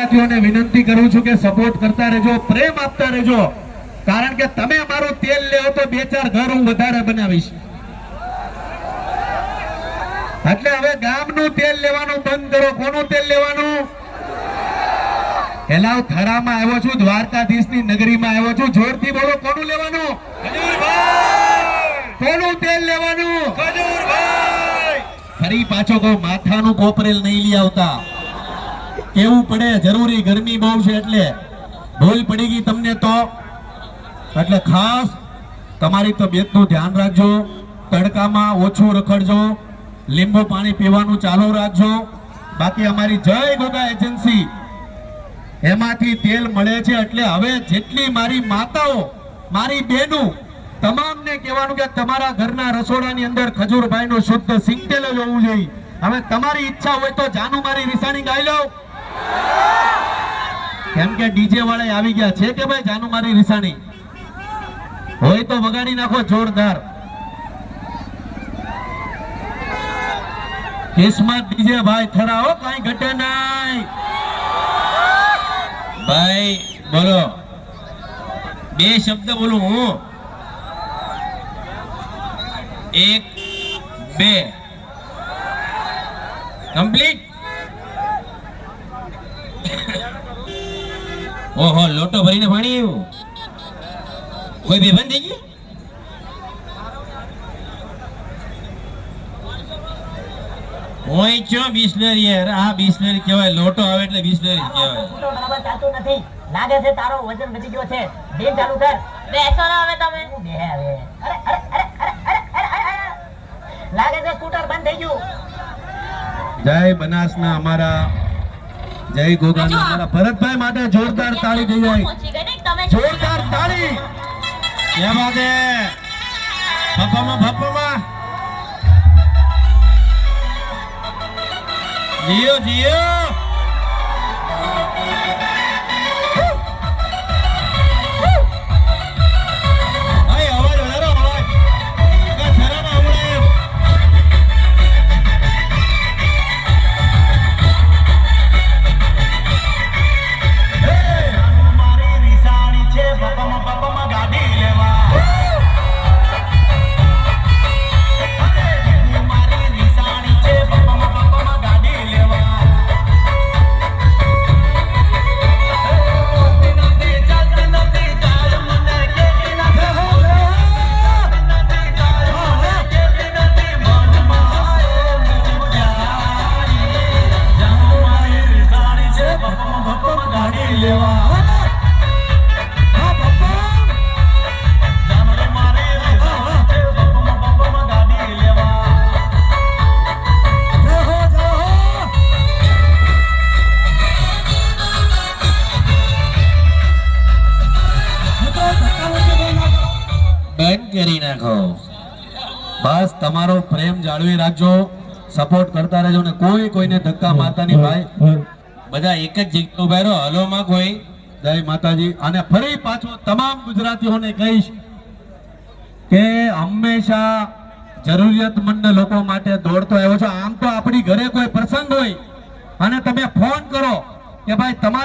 ગુજરાતીઓને વિનંતી કરું છું કે સપોર્ટ કરતા રહેજો, પ્રેમ આપતા રહેજો, કારણ કે તમે મારું તેલ લેવો તો 2-4 ઘર હું વધારે બનાવીશ. એટલે હવે ગામનું તેલ લેવાનું બંધ કરો. કોનું તેલ લેવાનું? હેલાવ થરામાં આવ્યો છું, દ્વારકાધીશની નગરીમાં આવ્યો છું. જોરથી બોલો, કોનું લેવાનું? કોનું તેલ લેવાનું? ફરી પાછો કહું, માથાનું કોપરેલ નહીં લઈ આવતા. કેવું પડે, જરૂરી ગરમી બહુ છે એટલે ભૂલ પડી ગઈ તમને તો. એટલે ખાસ તમારી તબિયતનું ધ્યાન રાખજો, તડકામાં ઓછું રખડજો, લીંબુ પાણી પીવાનું ચાલુ રાખજો. બાકી અમારી જય ગોગા એજન્સી એમાંથી તેલ મળે છે. એટલે હવે જેટલી મારી માતાઓ, મારી બહેનો, તમામને કહેવાનું કે તમારા ઘરના રસોડાની અંદર ખજૂરભાઈનું શુદ્ધ સિંગ તેલ જ હોવું જોઈએ. હવે તમારી ઈચ્છા હોય તો જાનુ મારી રીસાણી ગાઈ લો, કેમ કે ડીજે વાળા આવી ગયા છે કે ભાઈ જાનુ મારી રીસાણી હોય તો વગાડી નાખો જોરદાર. કિસ્મત ડીજે ભાઈ થરા હો, કઈ ઘટે નહીં ભાઈ. બોલો, 2 શબ્દ બોલું હું, 1 2 કમ્પ્લીટ. ઓહો, લોટો ભરીને પાણી આવ્યું. કોઈ બેભાન થઈ ગયું? ઓય ચો બિસ્લરી યાર, આ બિસ્લરી કહેવાય. લોટો આવે એટલે બિસ્લરી કહેવાય. બરાબર ચાલતું નથી લાગે છે, તારો વજન વધી ગયો છે. બેન ચાલુ કર. બેસો ના હવે તમે. બે હવે. અરે અરે અરે અરે અરે લાગે છે સ્કૂટર બંધ થઈ ગયું. જય બનાસના અમારા, જય ગોગાના અમારા ભરતભાઈ માટે જોરદાર તાળી થઈ જાય. જોરદાર તાળી. ક્યાં વાત હે? ભપ્પામાં જીઓ જીઓ. કરી નાખો. બસ તમારો પ્રેમ જાળવી રાખજો, સપોર્ટ કરતા રહેજો ને કોઈ કોઈને ધક્કા મારતાની ભાઈ. બધા એક જ જગ્યાએ ઉભા રહો, હલો માં કોઈ. જય માતાજી. અને ફરી પાછો તમામ ગુજરાતીઓને કહીશ કે હંમેશા જરૂરિયાતમંદ લોકો માટે દોડતો આવ્યો છો. આમ તો આપણી ઘરે કોઈ પ્રસંગ હોય અને તમે ફોન કરો કે ભાઈ તમારે